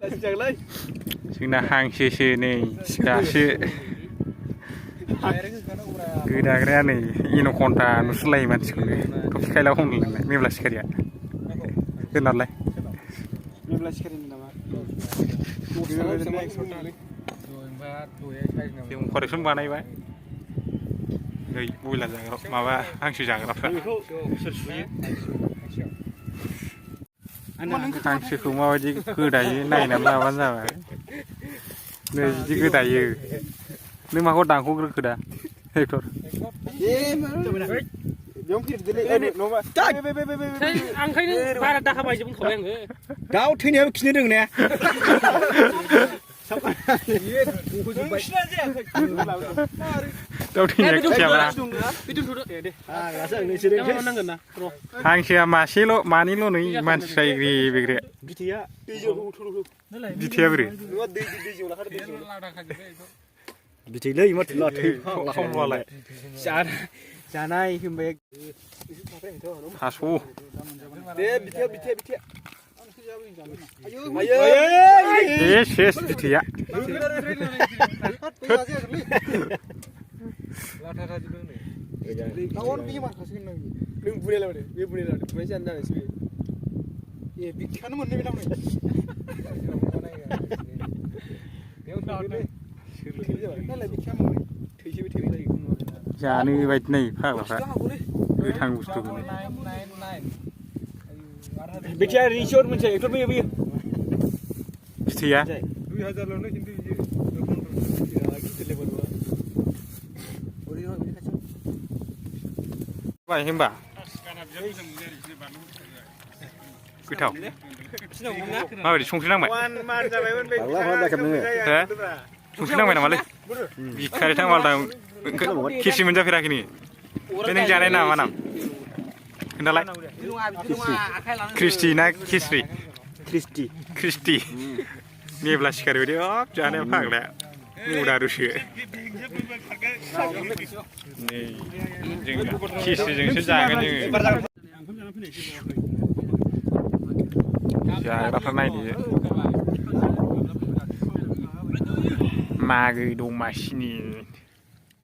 जोंना हांसोसो नै दासो गोदाग्राया नै इन'कन्टा नुसोलायो मानसिखौनो टफि खायला हमलायनाय मेब्ला सिखारिया दोननालाय मेब्ला सिखारिनि नामा जों कारेक्सन बानायबाय नै बयलार जाग्रा माबा हांसो जाग्राफ्रा हांसोखौ माबायदि गोदायो नायनानै लाबानो जाबाय नै बिदि गोदायो नों माखौ दानख'ग्रोखो दा हेक्टर दाउ थैनायाबो खिनो रोङो ने दाउ थैनाया खियाब्रा हांसोआ मानैल' नै मानसिफ्रा एग्रे बेग्रे बिथैया बोरै बिथैलै माथो खमलाय जानाय होनबाय थास' सेस बिथैया जानो बायदि नै फाग्लाफ्रा गोथां बुस्थुखौनो बिथिया रिसोर्ट मोनसे एक्टर फैयो बिथैया बाय होमबा गोथाव माबायदि संख्रि नांबाय संख्रि नांबाय नामालै बिखारि थांबाल खिसि मोनजाफेराखै नोङो बे नों जानाय नामा नाम खोन्थालाय ख्रिस्टि ना खिस्रि ख्रिस्टि मेब्ला सिखारि बायदि हाब जानाया फाग्लाया मुदारुसो नै जों खिस्रिजोंसो जागोन जोङो जाग्राफ्रा नायदो मागो दमासिनि